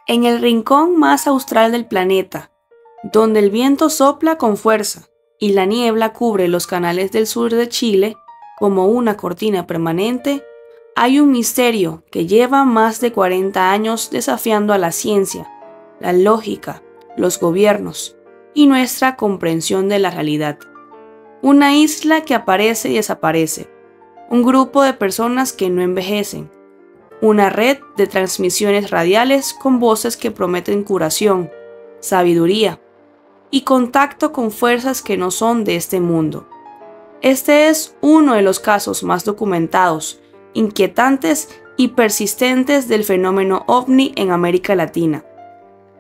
En el rincón más austral del planeta, donde el viento sopla con fuerza y la niebla cubre los canales del sur de Chile como una cortina permanente, hay un misterio que lleva más de 40 años desafiando a la ciencia, la lógica, los gobiernos y nuestra comprensión de la realidad. Una isla que aparece y desaparece, un grupo de personas que no envejecen, una red de transmisiones radiales con voces que prometen curación, sabiduría y contacto con fuerzas que no son de este mundo. Este es uno de los casos más documentados, inquietantes y persistentes del fenómeno OVNI en América Latina.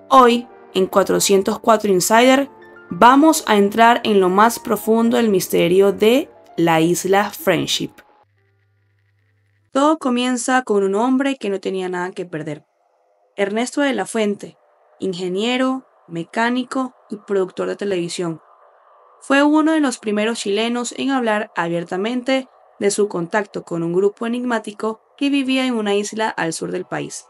Hoy, en 404 Insider, vamos a entrar en lo más profundo del misterio de la isla Friendship. Todo comienza con un hombre que no tenía nada que perder. Ernesto de la Fuente, ingeniero, mecánico y productor de televisión. Fue uno de los primeros chilenos en hablar abiertamente de su contacto con un grupo enigmático que vivía en una isla al sur del país.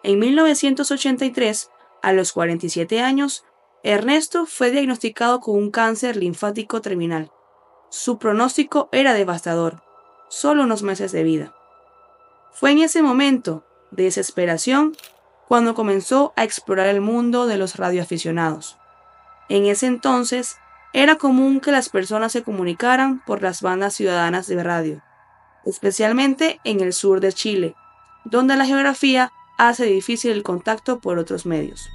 En 1983, a los 47 años, Ernesto fue diagnosticado con un cáncer linfático terminal. Su pronóstico era devastador, solo unos meses de vida. Fue en ese momento de desesperación cuando comenzó a explorar el mundo de los radioaficionados. En ese entonces, era común que las personas se comunicaran por las bandas ciudadanas de radio, especialmente en el sur de Chile, donde la geografía hace difícil el contacto por otros medios.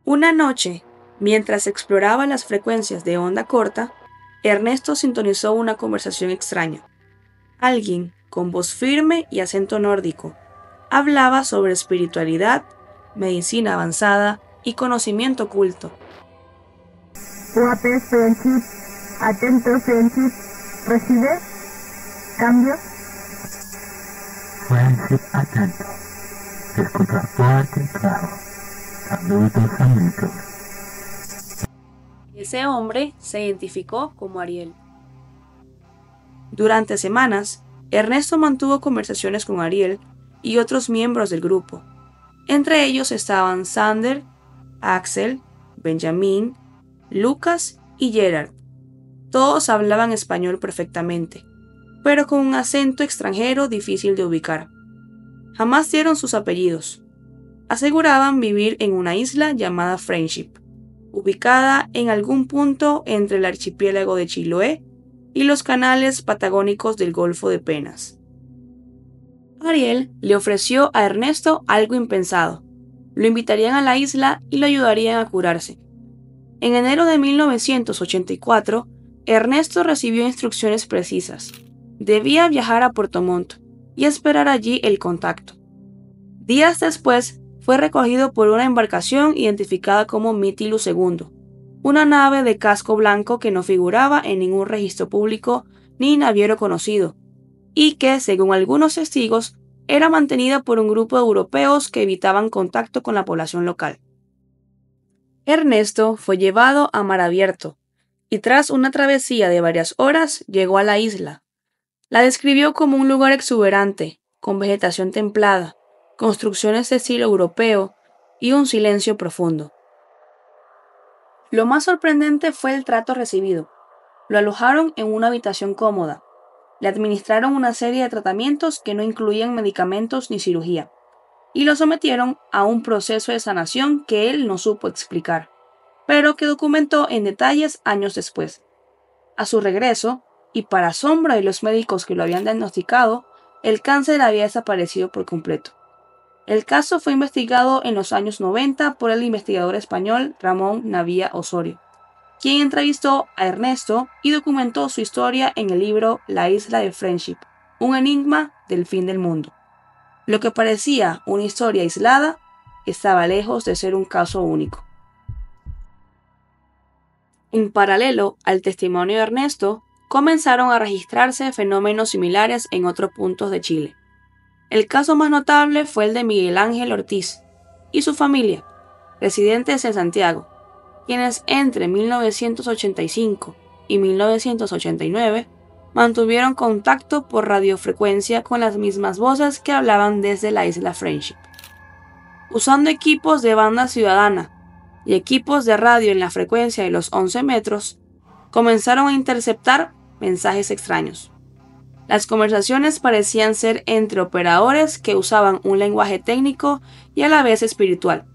Una noche, mientras exploraba las frecuencias de onda corta, Ernesto sintonizó una conversación extraña. Alguien, con voz firme y acento nórdico, hablaba sobre espiritualidad, medicina avanzada y conocimiento oculto. UAP Friendship, atento Friendship, ¿recibe? ¿Cambio? Friendship atento, se escucha fuerte y claro. Saludos amigos. Ese hombre se identificó como Ariel. Durante semanas, Ernesto mantuvo conversaciones con Ariel y otros miembros del grupo. Entre ellos estaban Sander, Axel, Benjamín, Lucas y Gerard. Todos hablaban español perfectamente, pero con un acento extranjero difícil de ubicar. Jamás dieron sus apellidos. Aseguraban vivir en una isla llamada Friendship, ubicada en algún punto entre el archipiélago de Chiloé y los canales patagónicos del Golfo de Penas. Ariel le ofreció a Ernesto algo impensado. Lo invitarían a la isla y lo ayudarían a curarse. En enero de 1984, Ernesto recibió instrucciones precisas. Debía viajar a Puerto Montt y esperar allí el contacto. Días después, fue recogido por una embarcación identificada como Mytilus II, una nave de casco blanco que no figuraba en ningún registro público ni naviero conocido, y que, según algunos testigos, era mantenida por un grupo de europeos que evitaban contacto con la población local. Ernesto fue llevado a mar abierto, y tras una travesía de varias horas llegó a la isla. La describió como un lugar exuberante, con vegetación templada, construcciones de estilo europeo y un silencio profundo. Lo más sorprendente fue el trato recibido. Lo alojaron en una habitación cómoda. Le administraron una serie de tratamientos que no incluían medicamentos ni cirugía, y lo sometieron a un proceso de sanación que él no supo explicar, pero que documentó en detalles años después. A su regreso, y para asombro de los médicos que lo habían diagnosticado, el cáncer había desaparecido por completo. El caso fue investigado en los años 90 por el investigador español Ramón Navia Osorio, quien entrevistó a Ernesto y documentó su historia en el libro La isla de Friendship, un enigma del fin del mundo. Lo que parecía una historia aislada estaba lejos de ser un caso único. En paralelo al testimonio de Ernesto, comenzaron a registrarse fenómenos similares en otros puntos de Chile. El caso más notable fue el de Miguel Ángel Ortiz y su familia, residentes en Santiago, quienes entre 1985 y 1989 mantuvieron contacto por radiofrecuencia con las mismas voces que hablaban desde la isla Friendship. Usando equipos de banda ciudadana y equipos de radio en la frecuencia de los 11 metros, comenzaron a interceptar mensajes extraños. Las conversaciones parecían ser entre operadores que usaban un lenguaje técnico y a la vez espiritual.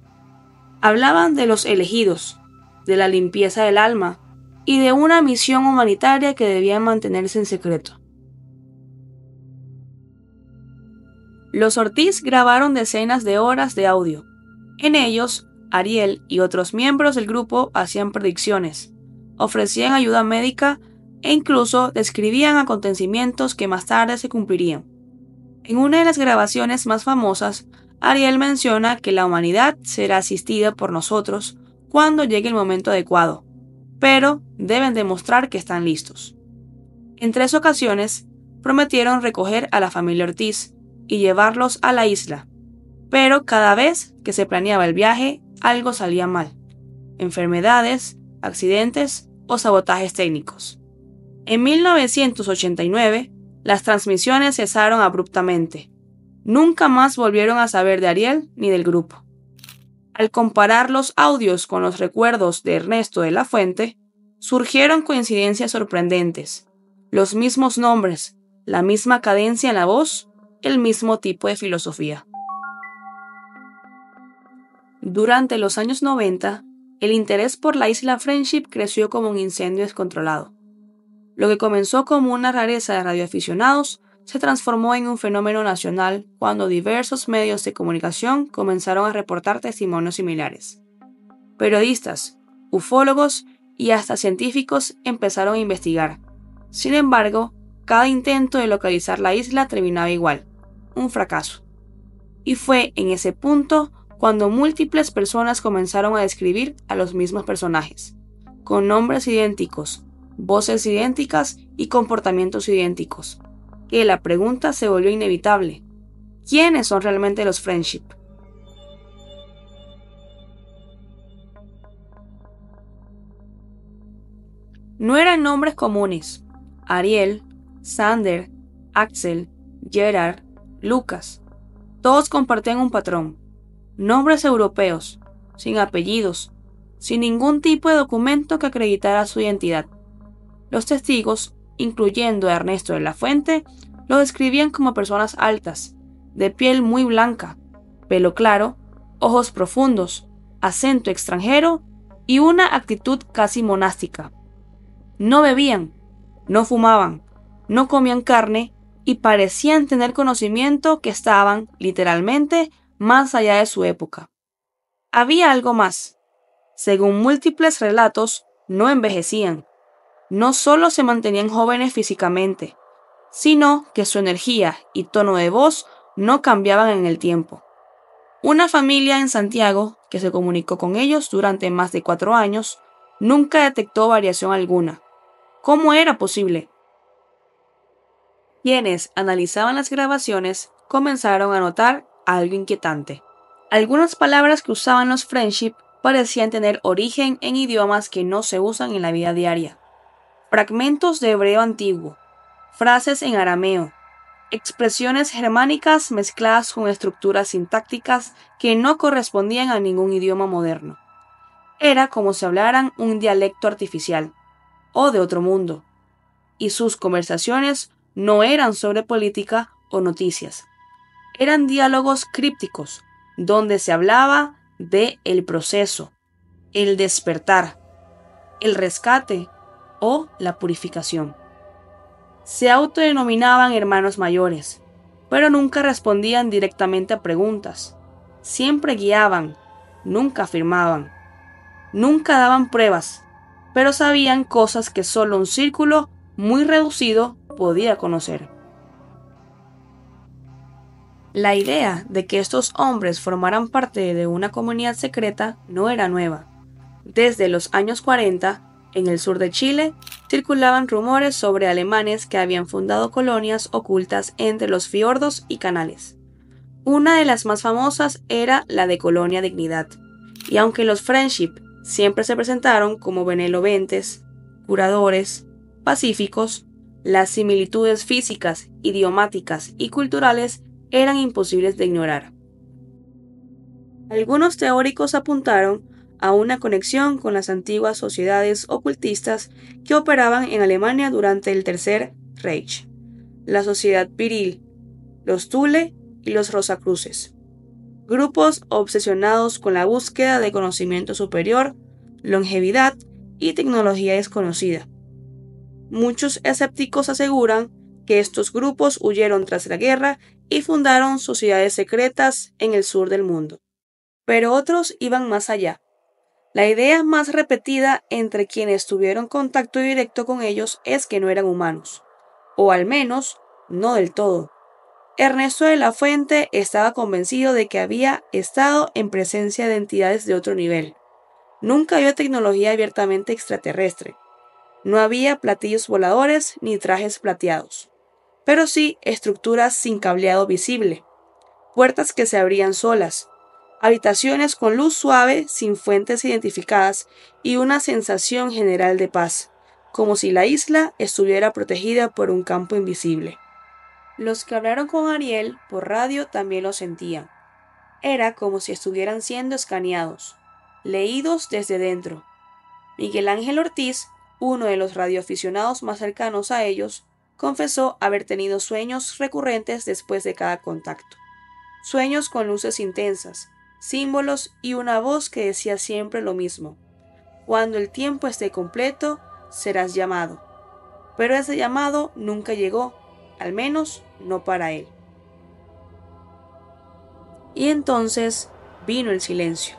Hablaban de los elegidos, de la limpieza del alma y de una misión humanitaria que debía mantenerse en secreto. Los Ortiz grabaron decenas de horas de audio. En ellos, Ariel y otros miembros del grupo hacían predicciones, ofrecían ayuda médica e incluso describían acontecimientos que más tarde se cumplirían. En una de las grabaciones más famosas, Ariel menciona que la humanidad será asistida por nosotros cuando llegue el momento adecuado, pero deben demostrar que están listos. En 3 ocasiones, prometieron recoger a la familia Ortiz y llevarlos a la isla, pero cada vez que se planeaba el viaje, algo salía mal: enfermedades, accidentes o sabotajes técnicos. En 1989, las transmisiones cesaron abruptamente. Nunca más volvieron a saber de Ariel ni del grupo. Al comparar los audios con los recuerdos de Ernesto de la Fuente, surgieron coincidencias sorprendentes: los mismos nombres, la misma cadencia en la voz, el mismo tipo de filosofía. Durante los años 90, el interés por la isla Friendship creció como un incendio descontrolado. Lo que comenzó como una rareza de radioaficionados se transformó en un fenómeno nacional cuando diversos medios de comunicación comenzaron a reportar testimonios similares. Periodistas, ufólogos y hasta científicos empezaron a investigar. Sin embargo, cada intento de localizar la isla terminaba igual: un fracaso. Y fue en ese punto cuando múltiples personas comenzaron a describir a los mismos personajes, con nombres idénticos, voces idénticas y comportamientos idénticos, que la pregunta se volvió inevitable: ¿quiénes son realmente los Friendship? No eran nombres comunes: Ariel, Sander, Axel, Gerard, Lucas. Todos compartían un patrón: nombres europeos, sin apellidos, sin ningún tipo de documento que acreditara su identidad. Los testigos, incluyendo a Ernesto de la Fuente, lo describían como personas altas, de piel muy blanca, pelo claro, ojos profundos, acento extranjero y una actitud casi monástica. No bebían, no fumaban, no comían carne y parecían tener conocimiento que estaban, literalmente, más allá de su época. Había algo más. Según múltiples relatos, no envejecían. No solo se mantenían jóvenes físicamente, sino que su energía y tono de voz no cambiaban en el tiempo. Una familia en Santiago, que se comunicó con ellos durante más de 4 años, nunca detectó variación alguna. ¿Cómo era posible? Quienes analizaban las grabaciones comenzaron a notar algo inquietante. Algunas palabras que usaban los Friendship parecían tener origen en idiomas que no se usan en la vida diaria. Fragmentos de hebreo antiguo, frases en arameo, expresiones germánicas mezcladas con estructuras sintácticas que no correspondían a ningún idioma moderno. Era como si hablaran un dialecto artificial, o de otro mundo, y sus conversaciones no eran sobre política o noticias. Eran diálogos crípticos, donde se hablaba de el proceso, el despertar, el rescate o la purificación. Se autodenominaban hermanos mayores, pero nunca respondían directamente a preguntas. Siempre guiaban, nunca afirmaban, nunca daban pruebas, pero sabían cosas que solo un círculo muy reducido podía conocer. La idea de que estos hombres formaran parte de una comunidad secreta no era nueva. Desde los años 40, en el sur de Chile, circulaban rumores sobre alemanes que habían fundado colonias ocultas entre los fiordos y canales. Una de las más famosas era la de Colonia Dignidad, y aunque los Friendship siempre se presentaron como benevolentes, curadores, pacíficos, Las similitudes físicas, idiomáticas y culturales eran imposibles de ignorar. Algunos teóricos apuntaron a una conexión con las antiguas sociedades ocultistas que operaban en Alemania durante el Tercer Reich, la Sociedad Viril, los Thule y los Rosacruces, grupos obsesionados con la búsqueda de conocimiento superior, longevidad y tecnología desconocida. Muchos escépticos aseguran que estos grupos huyeron tras la guerra y fundaron sociedades secretas en el sur del mundo. Pero otros iban más allá. La idea más repetida entre quienes tuvieron contacto directo con ellos es que no eran humanos, o al menos no del todo. Ernesto de la Fuente estaba convencido de que había estado en presencia de entidades de otro nivel. Nunca vio tecnología abiertamente extraterrestre. No había platillos voladores ni trajes plateados, pero sí estructuras sin cableado visible, puertas que se abrían solas, habitaciones con luz suave sin fuentes identificadas y una sensación general de paz, como si la isla estuviera protegida por un campo invisible. Los que hablaron con Ariel por radio también lo sentían. Era como si estuvieran siendo escaneados, leídos desde dentro. Miguel Ángel Ortiz, uno de los radioaficionados más cercanos a ellos, confesó haber tenido sueños recurrentes después de cada contacto. Sueños con luces intensas, símbolos y una voz que decía siempre lo mismo: cuando el tiempo esté completo, serás llamado. Pero ese llamado nunca llegó, al menos no para él. Y entonces vino el silencio.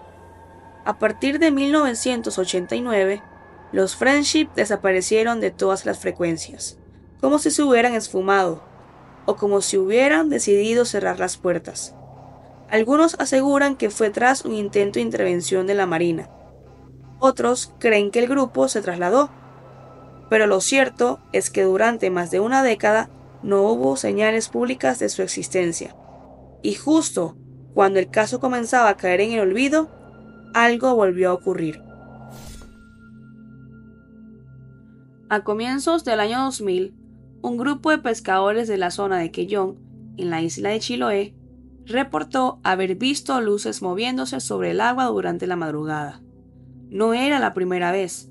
A partir de 1989, los Friendship desaparecieron de todas las frecuencias, como si se hubieran esfumado, o como si hubieran decidido cerrar las puertas. Algunos aseguran que fue tras un intento de intervención de la Marina. Otros creen que el grupo se trasladó. Pero lo cierto es que durante más de una década no hubo señales públicas de su existencia. Y justo cuando el caso comenzaba a caer en el olvido, algo volvió a ocurrir. A comienzos del año 2000, un grupo de pescadores de la zona de Quellón, en la isla de Chiloé, reportó haber visto luces moviéndose sobre el agua durante la madrugada. No era la primera vez,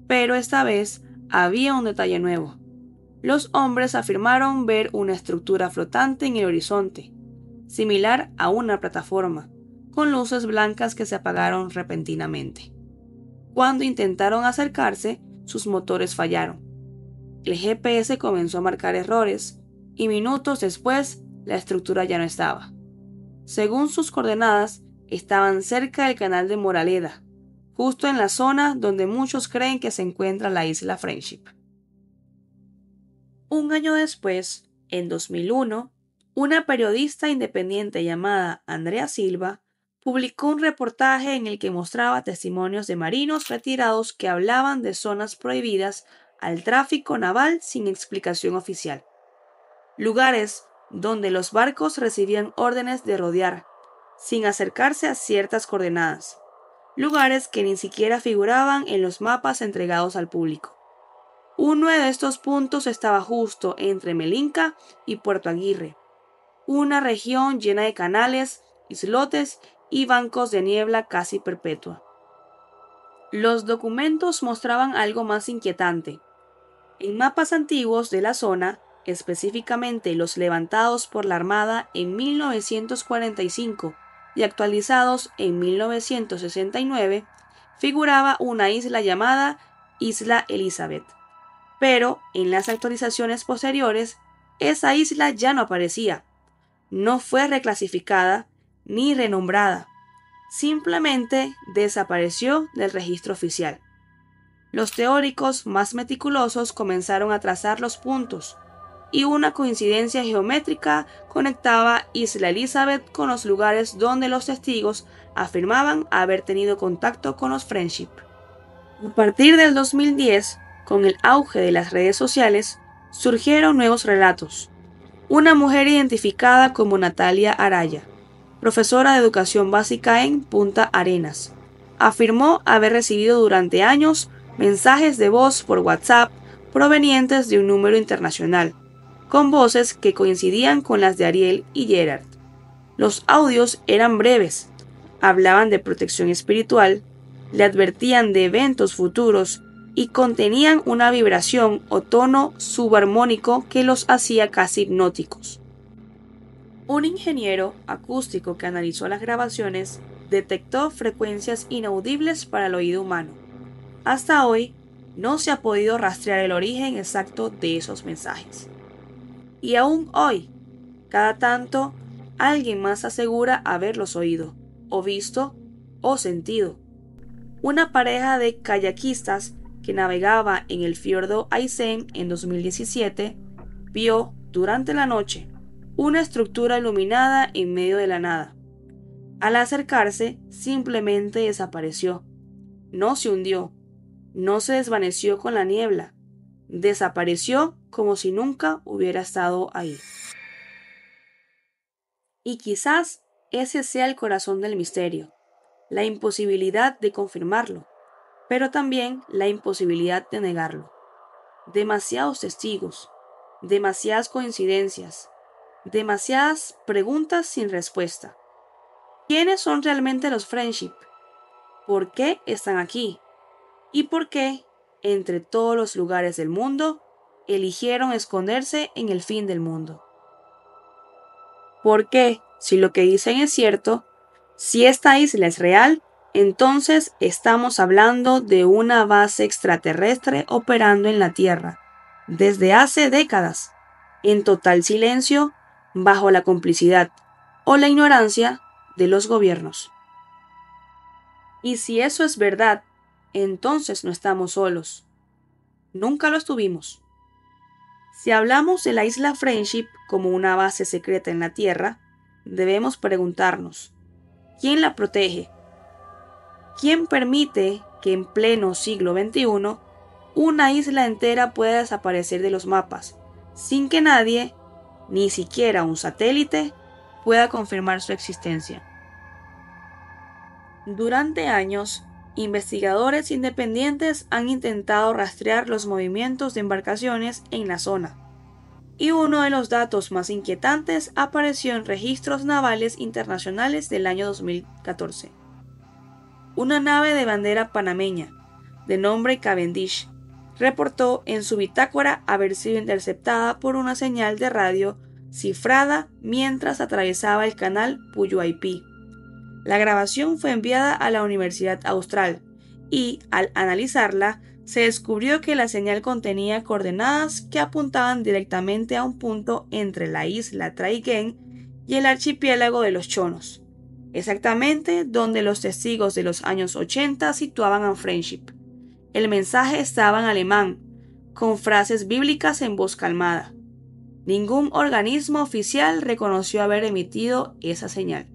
pero esta vez había un detalle nuevo. Los hombres afirmaron ver una estructura flotante en el horizonte, similar a una plataforma, con luces blancas que se apagaron repentinamente. Cuando intentaron acercarse, sus motores fallaron. El GPS comenzó a marcar errores, y minutos después la estructura ya no estaba. Según sus coordenadas, estaban cerca del canal de Moraleda, justo en la zona donde muchos creen que se encuentra la isla Friendship. Un año después, en 2001, una periodista independiente llamada Andrea Silva publicó un reportaje en el que mostraba testimonios de marinos retirados que hablaban de zonas prohibidas al tráfico naval sin explicación oficial. Lugares donde los barcos recibían órdenes de rodear, sin acercarse a ciertas coordenadas. Lugares que ni siquiera figuraban en los mapas entregados al público. Uno de estos puntos estaba justo entre Melinca y Puerto Aguirre, una región llena de canales, islotes y bancos de niebla casi perpetua. Los documentos mostraban algo más inquietante. En mapas antiguos de la zona, específicamente los levantados por la Armada en 1945 y actualizados en 1969, figuraba una isla llamada Isla Elizabeth. Pero en las actualizaciones posteriores, esa isla ya no aparecía. No fue reclasificada ni renombrada. Simplemente desapareció del registro oficial. Los teóricos más meticulosos comenzaron a trazar los puntos, y una coincidencia geométrica conectaba Isla Elizabeth con los lugares donde los testigos afirmaban haber tenido contacto con los Friendship. A partir del 2010, con el auge de las redes sociales, surgieron nuevos relatos. Una mujer identificada como Natalia Araya, profesora de educación básica en Punta Arenas, afirmó haber recibido durante años mensajes de voz por WhatsApp provenientes de un número internacional, con voces que coincidían con las de Ariel y Gerard. Los audios eran breves, hablaban de protección espiritual, le advertían de eventos futuros y contenían una vibración o tono subarmónico que los hacía casi hipnóticos. Un ingeniero acústico que analizó las grabaciones detectó frecuencias inaudibles para el oído humano. Hasta hoy, no se ha podido rastrear el origen exacto de esos mensajes. Y aún hoy, cada tanto, alguien más asegura haberlos oído, o visto, o sentido. Una pareja de kayakistas que navegaba en el fiordo Aysén en 2017 vio, durante la noche, una estructura iluminada en medio de la nada. Al acercarse, simplemente desapareció. No se hundió, no se desvaneció con la niebla, desapareció como si nunca hubiera estado ahí. Y quizás ese sea el corazón del misterio, la imposibilidad de confirmarlo, pero también la imposibilidad de negarlo. Demasiados testigos, demasiadas coincidencias, demasiadas preguntas sin respuesta. ¿Quiénes son realmente los Friendship? ¿Por qué están aquí? ¿Y por qué, entre todos los lugares del mundo, eligieron esconderse en el fin del mundo? ¿Por qué, si lo que dicen es cierto, si esta isla es real, entonces estamos hablando de una base extraterrestre operando en la Tierra, desde hace décadas, en total silencio, bajo la complicidad o la ignorancia de los gobiernos? Y si eso es verdad, entonces no estamos solos. Nunca lo estuvimos. Si hablamos de la isla Friendship como una base secreta en la Tierra, debemos preguntarnos, ¿quién la protege? ¿Quién permite que en pleno siglo XXI una isla entera pueda desaparecer de los mapas, sin que nadie, ni siquiera un satélite, pueda confirmar su existencia? Durante años, investigadores independientes han intentado rastrear los movimientos de embarcaciones en la zona, y uno de los datos más inquietantes apareció en registros navales internacionales del año 2014. Una nave de bandera panameña, de nombre Cavendish, reportó en su bitácora haber sido interceptada por una señal de radio cifrada mientras atravesaba el canal Puyuaipí. La grabación fue enviada a la Universidad Austral y, al analizarla, se descubrió que la señal contenía coordenadas que apuntaban directamente a un punto entre la isla Traiguén y el archipiélago de los Chonos, exactamente donde los testigos de los años 80 situaban a Friendship. El mensaje estaba en alemán, con frases bíblicas en voz calmada. Ningún organismo oficial reconoció haber emitido esa señal.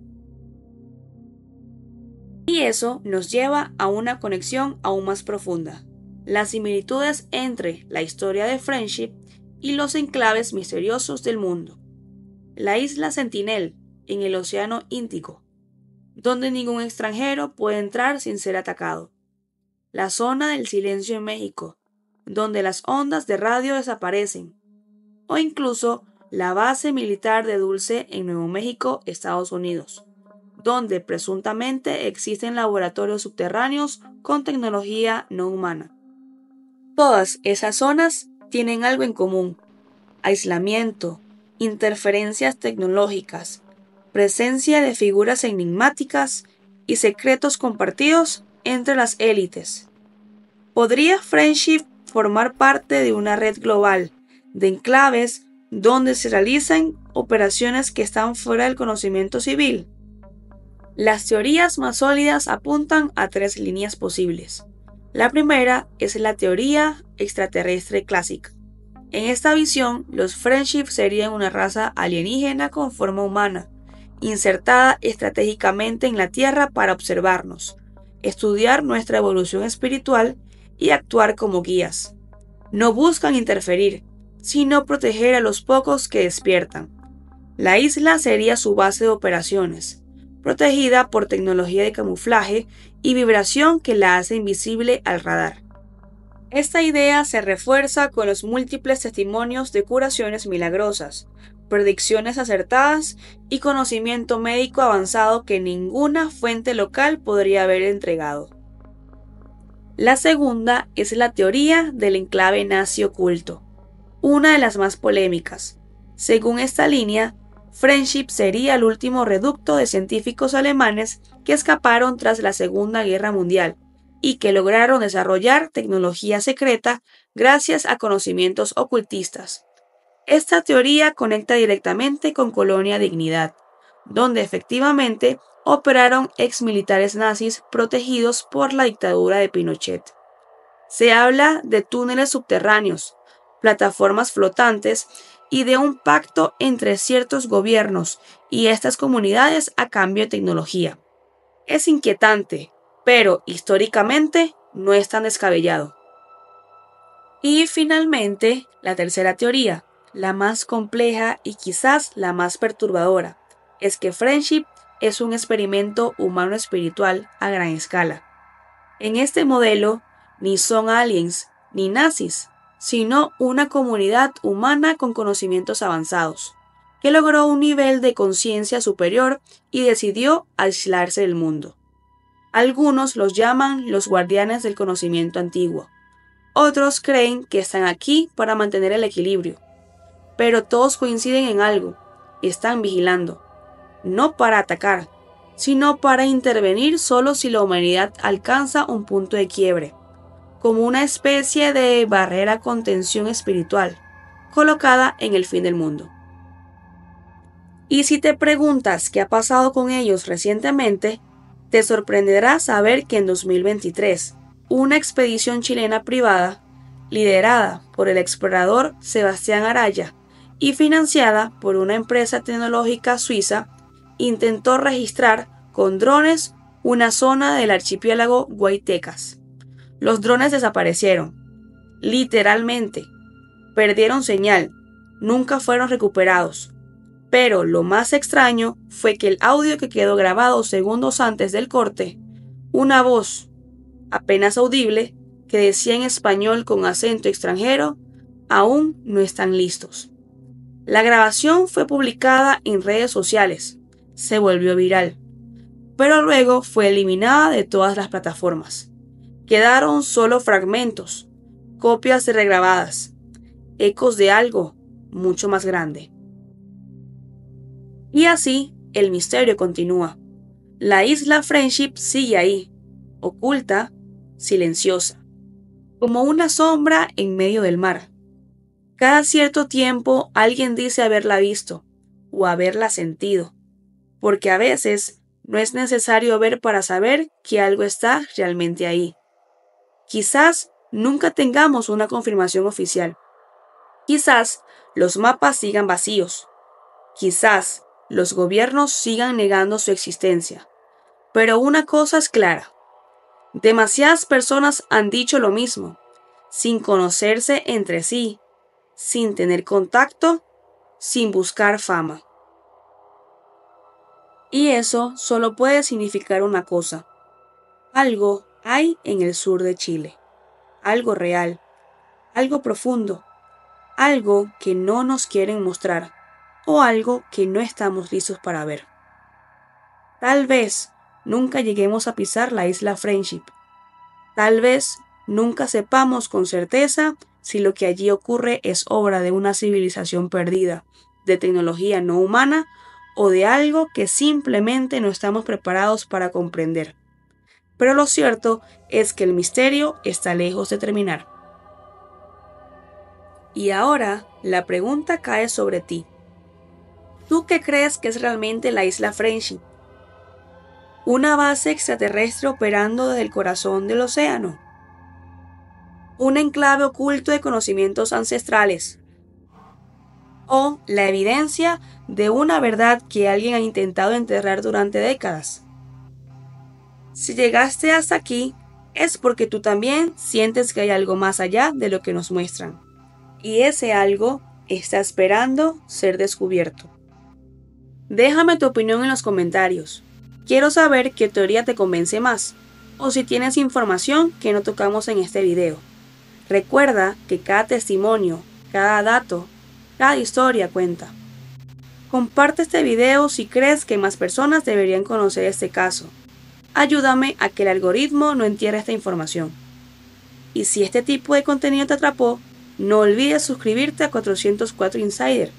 Y eso nos lleva a una conexión aún más profunda: las similitudes entre la historia de Friendship y los enclaves misteriosos del mundo. La isla Sentinel, en el Océano Índico, donde ningún extranjero puede entrar sin ser atacado. La zona del silencio en México, donde las ondas de radio desaparecen. O incluso la base militar de Dulce en Nuevo México, Estados Unidos, donde presuntamente existen laboratorios subterráneos con tecnología no humana. Todas esas zonas tienen algo en común: aislamiento, interferencias tecnológicas, presencia de figuras enigmáticas y secretos compartidos entre las élites. ¿Podría Friendship formar parte de una red global de enclaves donde se realizan operaciones que están fuera del conocimiento civil? Las teorías más sólidas apuntan a 3 líneas posibles. La primera es la teoría extraterrestre clásica. En esta visión, los Friendship serían una raza alienígena con forma humana, insertada estratégicamente en la Tierra para observarnos, estudiar nuestra evolución espiritual y actuar como guías. No buscan interferir, sino proteger a los pocos que despiertan. La isla sería su base de operaciones, protegida por tecnología de camuflaje y vibración que la hace invisible al radar. Esta idea se refuerza con los múltiples testimonios de curaciones milagrosas, predicciones acertadas y conocimiento médico avanzado que ninguna fuente local podría haber entregado. La segunda es la teoría del enclave nazi oculto, una de las más polémicas. Según esta línea, Friendship sería el último reducto de científicos alemanes que escaparon tras la Segunda Guerra Mundial y que lograron desarrollar tecnología secreta gracias a conocimientos ocultistas. Esta teoría conecta directamente con Colonia Dignidad, donde efectivamente operaron exmilitares nazis protegidos por la dictadura de Pinochet. Se habla de túneles subterráneos, plataformas flotantes y de un pacto entre ciertos gobiernos y estas comunidades a cambio de tecnología. Es inquietante, pero históricamente no es tan descabellado. Y finalmente, la tercera teoría, la más compleja y quizás la más perturbadora, es que Friendship es un experimento humano espiritual a gran escala. En este modelo, ni son aliens ni nazis, sino una comunidad humana con conocimientos avanzados, que logró un nivel de conciencia superior y decidió aislarse del mundo. Algunos los llaman los guardianes del conocimiento antiguo. Otros creen que están aquí para mantener el equilibrio. Pero todos coinciden en algo: están vigilando, no para atacar, sino para intervenir solo si la humanidad alcanza un punto de quiebre, como una especie de barrera contención espiritual, colocada en el fin del mundo. Y si te preguntas qué ha pasado con ellos recientemente, te sorprenderá saber que en 2023, una expedición chilena privada, liderada por el explorador Sebastián Araya y financiada por una empresa tecnológica suiza, intentó registrar con drones una zona del archipiélago Guaytecas. Los drones desaparecieron, literalmente, perdieron señal, nunca fueron recuperados. Pero lo más extraño fue que el audio que quedó grabado segundos antes del corte, una voz apenas audible que decía en español con acento extranjero: aún no están listos. La grabación fue publicada en redes sociales, se volvió viral, pero luego fue eliminada de todas las plataformas. Quedaron solo fragmentos, copias regrabadas, ecos de algo mucho más grande. Y así, el misterio continúa. La isla Friendship sigue ahí, oculta, silenciosa, como una sombra en medio del mar. Cada cierto tiempo alguien dice haberla visto o haberla sentido, porque a veces no es necesario ver para saber que algo está realmente ahí. Quizás nunca tengamos una confirmación oficial. Quizás los mapas sigan vacíos. Quizás los gobiernos sigan negando su existencia. Pero una cosa es clara: demasiadas personas han dicho lo mismo, sin conocerse entre sí, sin tener contacto, sin buscar fama. Y eso solo puede significar una cosa: algo hay en el sur de Chile, algo real, algo profundo, algo que no nos quieren mostrar, o algo que no estamos listos para ver. Tal vez nunca lleguemos a pisar la isla Friendship. Tal vez nunca sepamos con certeza si lo que allí ocurre es obra de una civilización perdida, de tecnología no humana o de algo que simplemente no estamos preparados para comprender. Pero lo cierto es que el misterio está lejos de terminar. Y ahora la pregunta cae sobre ti. ¿Tú qué crees que es realmente la isla Friendship? ¿Una base extraterrestre operando desde el corazón del océano? ¿Un enclave oculto de conocimientos ancestrales? ¿O la evidencia de una verdad que alguien ha intentado enterrar durante décadas? Si llegaste hasta aquí, es porque tú también sientes que hay algo más allá de lo que nos muestran. Y ese algo está esperando ser descubierto. Déjame tu opinión en los comentarios. Quiero saber qué teoría te convence más, o si tienes información que no tocamos en este video. Recuerda que cada testimonio, cada dato, cada historia cuenta. Comparte este video si crees que más personas deberían conocer este caso. Ayúdame a que el algoritmo no entierre esta información. Y si este tipo de contenido te atrapó, no olvides suscribirte a 404 Insider,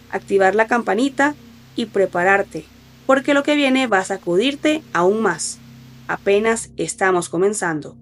activar la campanita y prepararte, porque lo que viene va a sacudirte aún más. Apenas estamos comenzando.